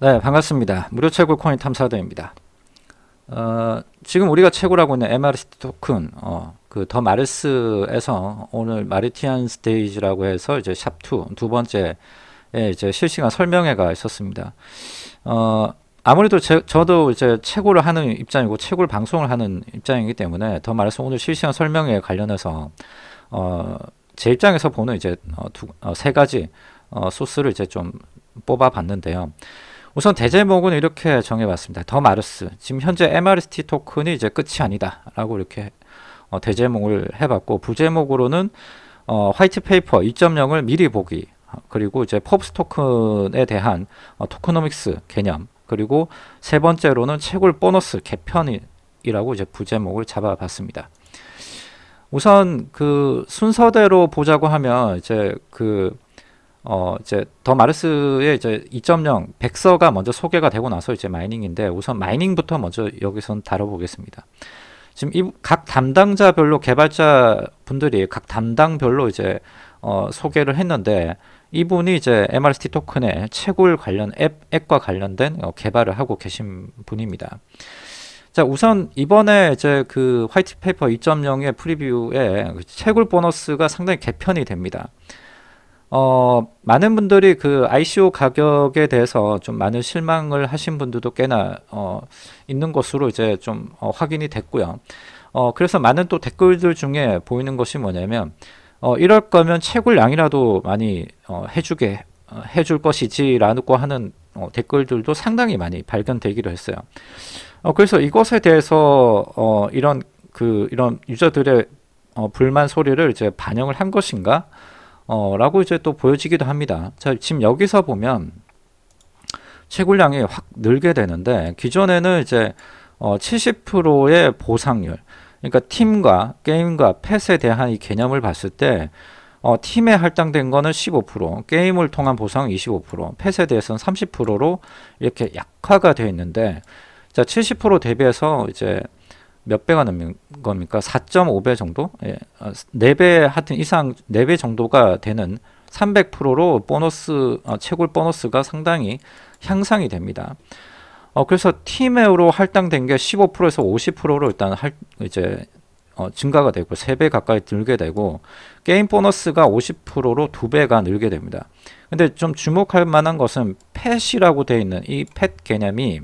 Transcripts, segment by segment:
네, 반갑습니다. 무료 채굴 코인 탐사대입니다. 지금 우리가 채굴하고 있는 MRST 토큰, 그 더 마르스에서 오늘 마르티안 스테이지라고 해서 이제 샵2 두 번째에 이제 실시간 설명회가 있었습니다. 아무래도 저도 이제 채굴을 하는 입장이고 채굴 방송을 하는 입장이기 때문에 더 마르스 오늘 실시간 설명회에 관련해서 제 입장에서 보는 이제 세 가지 소스를 이제 좀 뽑아 봤는데요. 우선 대제목은 이렇게 정해봤습니다. 더 마르스. 지금 현재 MRST 토큰이 이제 끝이 아니다. 라고 이렇게 대제목을 해봤고, 부제목으로는 화이트 페이퍼 2.0을 미리 보기. 그리고 이제 펍스 토큰에 대한 토크노믹스 개념. 그리고 세 번째로는 채굴 보너스 개편이라고 이제 부제목을 잡아봤습니다. 우선 그 순서대로 보자고 하면 이제 더 마르스의 이제 2.0 백서가 먼저 소개가 되고 나서 이제 마이닝인데, 우선 마이닝부터 먼저 여기선 다뤄보겠습니다. 지금 이 각 담당자별로 개발자 분들이 각 담당별로 이제 소개를 했는데, 이분이 이제 MRST 토큰의 채굴 관련 앱과 관련된 개발을 하고 계신 분입니다. 자, 우선 이번에 이제 그 화이트 페이퍼 2.0의 프리뷰에 채굴 보너스가 상당히 개편이 됩니다. 많은 분들이 그 ICO 가격에 대해서 좀 많은 실망을 하신 분들도 꽤나 있는 것으로 이제 좀 확인이 됐고요. 그래서 많은 또 댓글들 중에 보이는 것이 뭐냐면, 이럴 거면 채굴량이라도 많이 해줄 것이지라고 하는 댓글들도 상당히 많이 발견되기도 했어요. 그래서 이것에 대해서 이런 유저들의 불만 소리를 이제 반영을 한 것인가? 라고 이제 또 보여지기도 합니다. 자, 지금 여기서 보면 채굴량이 확 늘게 되는데, 기존에는 이제 70%의 보상률, 그러니까 팀과 게임과 펫에 대한 이 개념을 봤을 때 팀에 할당된 거는 15%, 게임을 통한 보상은 25%, 펫에 대해서는 30%로 이렇게 약화가 되어 있는데, 자, 70% 대비해서 이제 몇 배가 넘는 겁니까? 4.5배 정도? 예, 4배 하여튼 이상 4배 정도가 되는 300%로 보너스, 채굴 보너스가 상당히 향상이 됩니다. 그래서 팀으로 할당된 게 15%에서 50%로 일단 이제 증가가 되고 3배 가까이 늘게 되고, 게임 보너스가 50%로 2배가 늘게 됩니다. 근데 좀 주목할 만한 것은 펫이라고 되어 있는 이 펫 개념이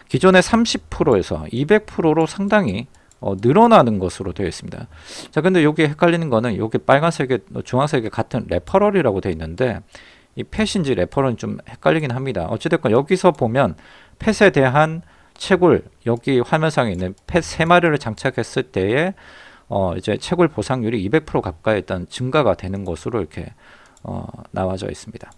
기존의 30%에서 200%로 상당히 늘어나는 것으로 되어 있습니다. 자, 근데 여기 헷갈리는 거는 여기 빨간색에 주황색에 같은 레퍼럴이라고 되어 있는데, 이 펫인지 레퍼럴은 좀 헷갈리긴 합니다. 어찌됐건 여기서 보면 펫에 대한 채굴, 여기 화면상에 있는 펫 3마리를 장착했을 때에 이제 채굴 보상률이 200% 가까이 일단 증가가 되는 것으로 이렇게 나와져 있습니다.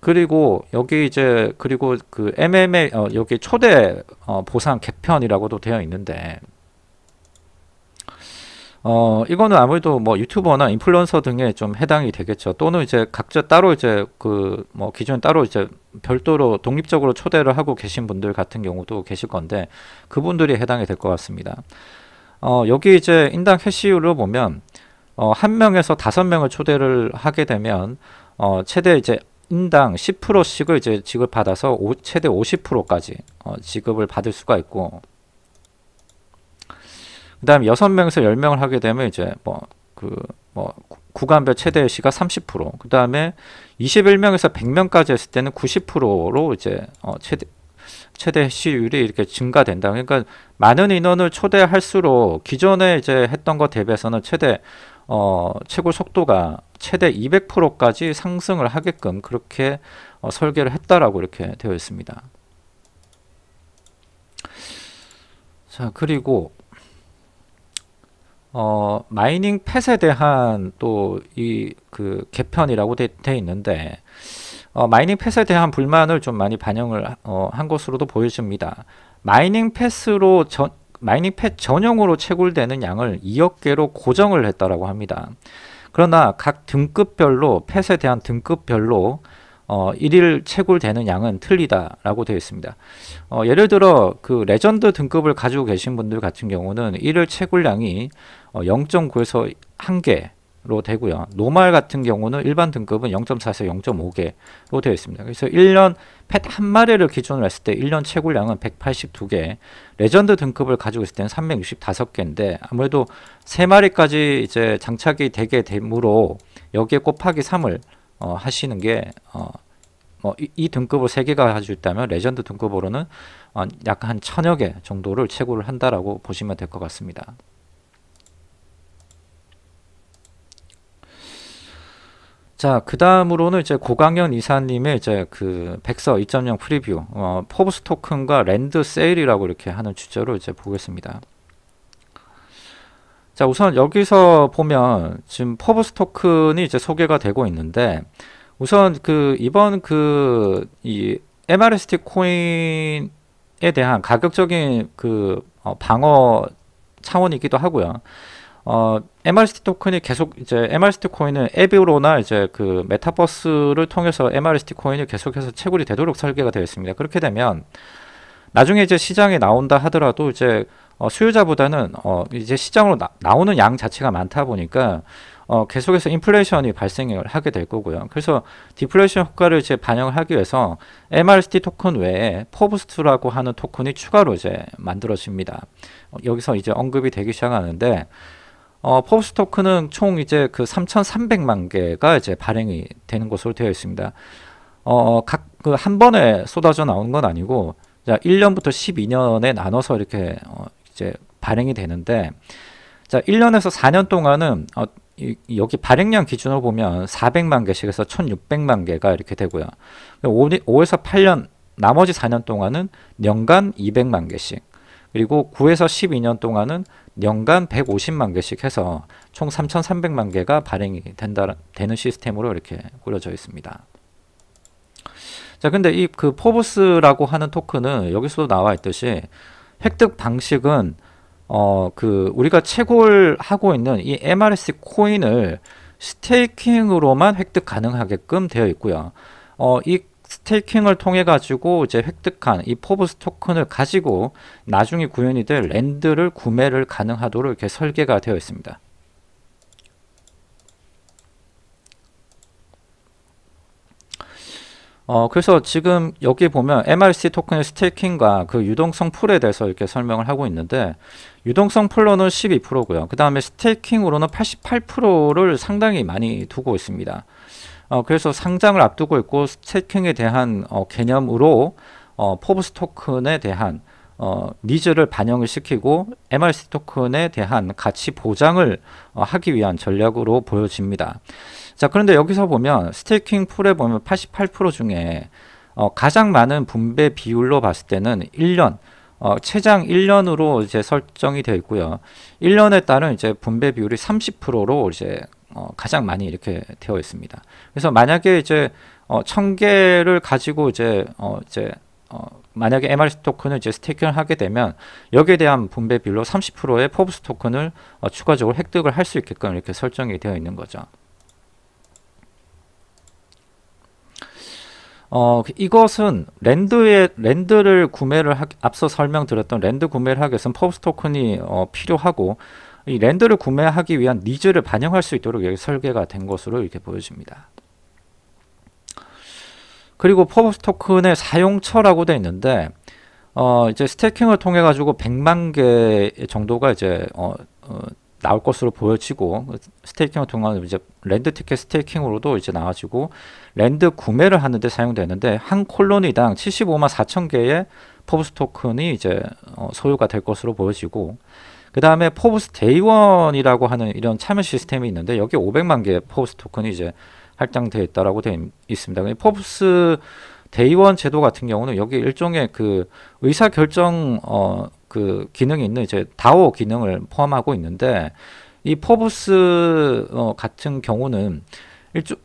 그리고 여기 이제 그리고 그 MMA 여기 초대 보상 개편이라고도 되어 있는데, 이거는 아무래도 뭐 유튜버나 인플루언서 등에 좀 해당이 되겠죠. 또는 이제 각자 따로 이제 그 뭐 기존에 따로 이제 별도로 독립적으로 초대를 하고 계신 분들 같은 경우도 계실 건데, 그분들이 해당이 될 것 같습니다. 여기 이제 인당 캐시율로 보면 한 명에서 5명을 초대를 하게 되면 최대 이제 인당 10%씩을 이제 지급받아서 최대 50%까지 지급을 받을 수가 있고, 그 다음에 6명에서 10명을 하게 되면 이제 구간별 최대 시가 30%, 그 다음에 21명에서 100명까지 했을 때는 90%로 이제 최대 시율이 이렇게 증가된다. 그러니까 많은 인원을 초대할수록 기존에 이제 했던 것 대비해서는 채굴 속도가 최대 200%까지 상승을 하게끔 그렇게 설계를 했다라고 이렇게 되어 있습니다. 자, 그리고 마이닝 펫에 대한 또 그 개편이라고 되어 있는데, 마이닝 펫에 대한 불만을 좀 많이 반영을 한 것으로도 보여집니다. 마이닝 펫 전용으로 채굴되는 양을 2억 개로 고정을 했다라고 합니다. 그러나 각 등급별로 펫에 대한 등급별로 일일 채굴되는 양은 틀리다라고 되어 있습니다. 예를 들어 그 레전드 등급을 가지고 계신 분들 같은 경우는 일일 채굴량이 0.9에서 1개, 로 되고요. 노멀 같은 경우는 일반 등급은 0.4에서 0.5개로 되어 있습니다. 그래서 1년 펫 한 마리를 기준으로 했을 때 1년 채굴량은 182개, 레전드 등급을 가지고 있을 때는 365개인데 아무래도 3마리까지 이제 장착이 되게 되므로 여기에 곱하기 3을 하시는 게 이 등급을 3개가 가지고 있다면 레전드 등급으로는 약 한 1000여 개 정도를 채굴을 한다라고 보시면 될 것 같습니다. 자, 그 다음으로는 이제 고강현 이사님의 이제 그 백서 2.0 프리뷰, 포브스 토큰과 랜드 세일이라고 이렇게 하는 주제로 이제 보겠습니다. 자, 우선 여기서 보면 지금 포브스 토큰이 이제 소개가 되고 있는데, 우선 그 이번 그 이 MRST 코인에 대한 가격적인 그 방어 차원이기도 하고요. MRST 토큰이 계속 이제 MRST 코인은 앱으로나 이제 그 메타버스를 통해서 MRST 코인이 계속해서 채굴이 되도록 설계가 되어 있습니다. 그렇게 되면 나중에 이제 시장에 나온다 하더라도 이제 수요자보다는 이제 시장으로 나오는 양 자체가 많다 보니까 계속해서 인플레이션이 발생을 하게 될 거고요. 그래서 디플레이션 효과를 이제 반영을 하기 위해서 MRST 토큰 외에 포브스트라고 하는 토큰이 추가로 이제 만들어집니다. 여기서 이제 언급이 되기 시작하는데 포브스 토큰은 총 이제 그 3,300만 개가 이제 발행이 되는 것으로 되어 있습니다. 각 그 한 번에 쏟아져 나오는 건 아니고 1년부터 12년에 나눠서 이렇게 이제 발행이 되는데, 자 1년에서 4년 동안은 여기 발행량 기준으로 보면 400만 개씩에서 1,600만 개가 이렇게 되고요. 5에서 8년 나머지 4년 동안은 년간 200만 개씩, 그리고 9에서 12년 동안은 년간 150만 개씩 해서 총 3,300만 개가 발행이 되는 시스템으로 이렇게 꾸려져 있습니다. 자, 근데 이 그 포브스라고 하는 토큰은 여기서도 나와 있듯이 획득 방식은 그 우리가 채굴하고 있는 이 MRST 코인을 스테이킹으로만 획득 가능하게끔 되어 있고요. 이 스테이킹을 통해 가지고 이제 획득한 이 포브스 토큰을 가지고 나중에 구현이 될 랜드를 구매를 가능하도록 이렇게 설계가 되어 있습니다. 그래서 지금 여기 보면 MRC 토큰의 스테이킹과 그 유동성 풀에 대해서 이렇게 설명을 하고 있는데, 유동성 풀로는 12%고요. 그 다음에 스테이킹으로는 88%를 상당히 많이 두고 있습니다. 그래서 상장을 앞두고 있고 스테이킹에 대한 개념으로 포브스 토큰에 대한 니즈를 반영을 시키고 MRC 토큰에 대한 가치 보장을 하기 위한 전략으로 보여집니다. 자, 그런데 여기서 보면 스테이킹 풀에 보면 88% 중에 가장 많은 분배 비율로 봤을 때는 1년, 최장 1년으로 이제 설정이 되어 있고요. 1년에 따른 이제 분배 비율이 30%로 이제 가장 많이 이렇게 되어 있습니다. 그래서 만약에 이제 1000개를 가지고 이제 만약에 MRC 토큰을 이제 스테이킹을 하게 되면 여기에 대한 분배 비율로 30%의 포브스 토큰을 추가적으로 획득을 할 수 있게끔 이렇게 설정이 되어 있는 거죠. 이것은 랜드를 구매를 앞서 설명드렸던 랜드 구매를 하기 위해서는 포브스 토큰이 필요하고, 이 랜드를 구매하기 위한 니즈를 반영할 수 있도록 여기 설계가 된 것으로 이렇게 보여집니다. 그리고 포브스 토큰의 사용처라고 되어 있는데, 이제 스테이킹을 통해 가지고 100만 개 정도가 이제 나올 것으로 보여지고, 스테이킹을 통한 이제 랜드 티켓 스테이킹으로도 이제 나와지고 랜드 구매를 하는데 사용되는데, 한 콜로니당 75만 4천 개의 포브스 토큰이 이제 소요가 될 것으로 보여지고, 그 다음에 포브스 데이원이라고 하는 이런 참여 시스템이 있는데 여기 500만 개의 포브스 토큰이 이제 할당되어 있다라고 되어 있습니다. 포브스 데이원 제도 같은 경우는 여기 일종의 그 의사 결정 그 기능이 있는 이제 다오 기능을 포함하고 있는데, 이 포브스 같은 경우는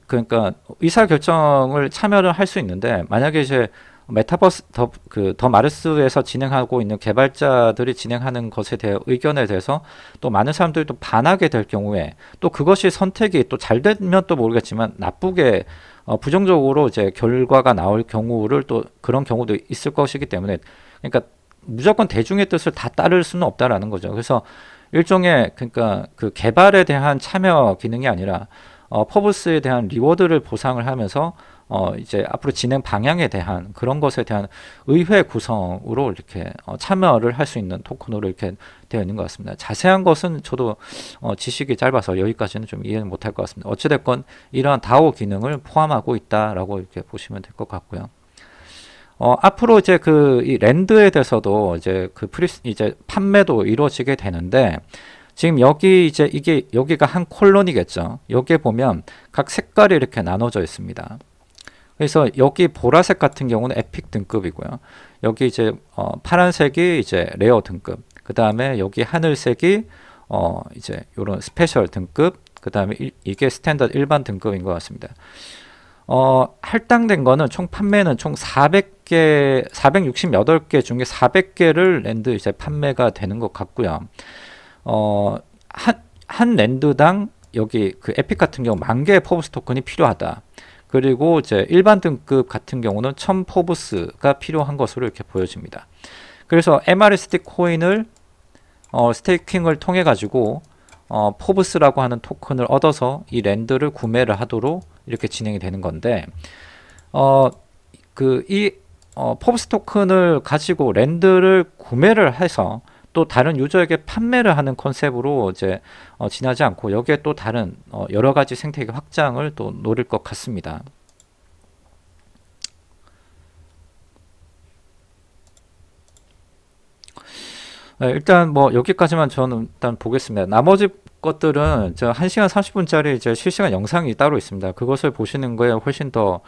그러니까 의사 결정을 참여를 할 수 있는데, 만약에 이제 메타버스 더 마르스에서 진행하고 있는 개발자들이 진행하는 것에 대해 의견에 대해서 또 많은 사람들이 또 반하게 될 경우에, 또 그것이 선택이 또 잘 되면 또 모르겠지만 나쁘게 부정적으로 이제 결과가 나올 경우를 또 그런 경우도 있을 것이기 때문에, 그러니까 무조건 대중의 뜻을 다 따를 수는 없다라는 거죠. 그래서 일종의 그러니까 그 개발에 대한 참여 기능이 아니라 퍼브스에 대한 리워드를 보상을 하면서 이제 앞으로 진행 방향에 대한 그런 것에 대한 의회 구성으로 이렇게 참여를 할 수 있는 토큰으로 이렇게 되어 있는 것 같습니다. 자세한 것은 저도 지식이 짧아서 여기까지는 좀 이해는 못할 것 같습니다. 어찌됐건 이러한 DAO 기능을 포함하고 있다라고 이렇게 보시면 될 것 같고요. 앞으로 이제 그 이 랜드에 대해서도 이제 그 이제 판매도 이루어지게 되는데, 지금 여기 이제 이게 여기가 한 콜론이겠죠. 여기에 보면 각 색깔이 이렇게 나눠져 있습니다. 그래서 여기 보라색 같은 경우는 에픽 등급이고요. 여기 이제 파란색이 이제 레어 등급. 그 다음에 여기 하늘색이 이제 요런 스페셜 등급. 그 다음에 이게 스탠다드 일반 등급인 것 같습니다. 할당된 거는 총 판매는 총 400개, 468개 중에 400개를 랜드 이제 판매가 되는 것 같고요. 한 랜드당 여기 그 에픽 같은 경우 10,000개의 포브스 토큰이 필요하다. 그리고 이제 일반 등급 같은 경우는 1000 포브스가 필요한 것으로 이렇게 보여집니다. 그래서 MRST 코인을 스테이킹을 통해 가지고 포브스라고 하는 토큰을 얻어서 이 랜드를 구매를 하도록 이렇게 진행이 되는 건데, 포브스 토큰을 가지고 랜드를 구매를 해서 또 다른 유저에게 판매를 하는 컨셉으로 이제 지나지 않고 여기에 또 다른 여러 가지 생태계 확장을 또 노릴 것 같습니다. 네, 일단 뭐 여기까지만 저는 일단 보겠습니다. 나머지 것들은 저 1시간 30분짜리 이제 실시간 영상이 따로 있습니다. 그것을 보시는 거에 훨씬 더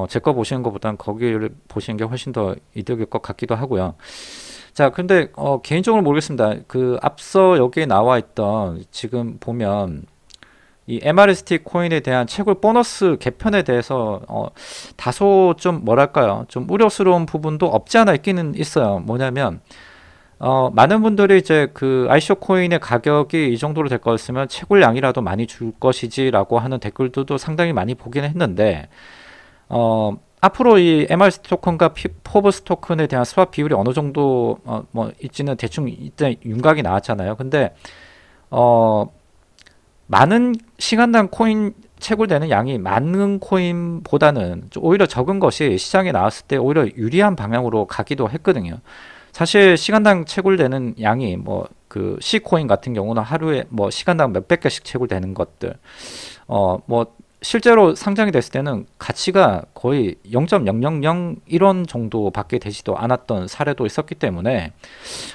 제 거 보시는 것보다는 거기를 보시는 게 훨씬 더 이득일 것 같기도 하고요. 자, 근데 개인적으로 모르겠습니다. 그 앞서 여기에 나와 있던 지금 보면 이 MRST 코인에 대한 채굴 보너스 개편에 대해서 다소 좀 뭐랄까요, 좀 우려스러운 부분도 없지 않아 있기는 있어요. 뭐냐면 많은 분들이 이제 그 ICO 코인의 가격이 이 정도로 될 거였으면 채굴량이라도 많이 줄 것이지라고 하는 댓글들도 상당히 많이 보긴 했는데, 앞으로 이 MRST 토큰과 포브스 토큰에 대한 스왑 비율이 어느 정도 뭐 있지는 대충 이때 윤곽이 나왔잖아요. 근데 많은 시간당 코인 채굴되는 양이 많은 코인보다는 오히려 적은 것이 시장에 나왔을 때 오히려 유리한 방향으로 가기도 했거든요. 사실 시간당 채굴되는 양이 뭐 그 C코인 같은 경우는 하루에 뭐 시간당 몇백 개씩 채굴되는 것들, 뭐 실제로 상장이 됐을 때는 가치가 거의 0.0001원 정도밖에 되지도 않았던 사례도 있었기 때문에,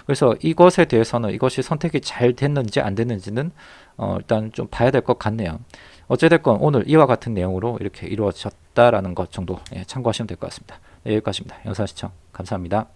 그래서 이것에 대해서는 이것이 선택이 잘 됐는지 안 됐는지는 일단 좀 봐야 될 것 같네요. 어찌됐건 오늘 이와 같은 내용으로 이렇게 이루어졌다라는 것 정도 참고하시면 될 것 같습니다. 네, 여기까지입니다. 영상 시청 감사합니다.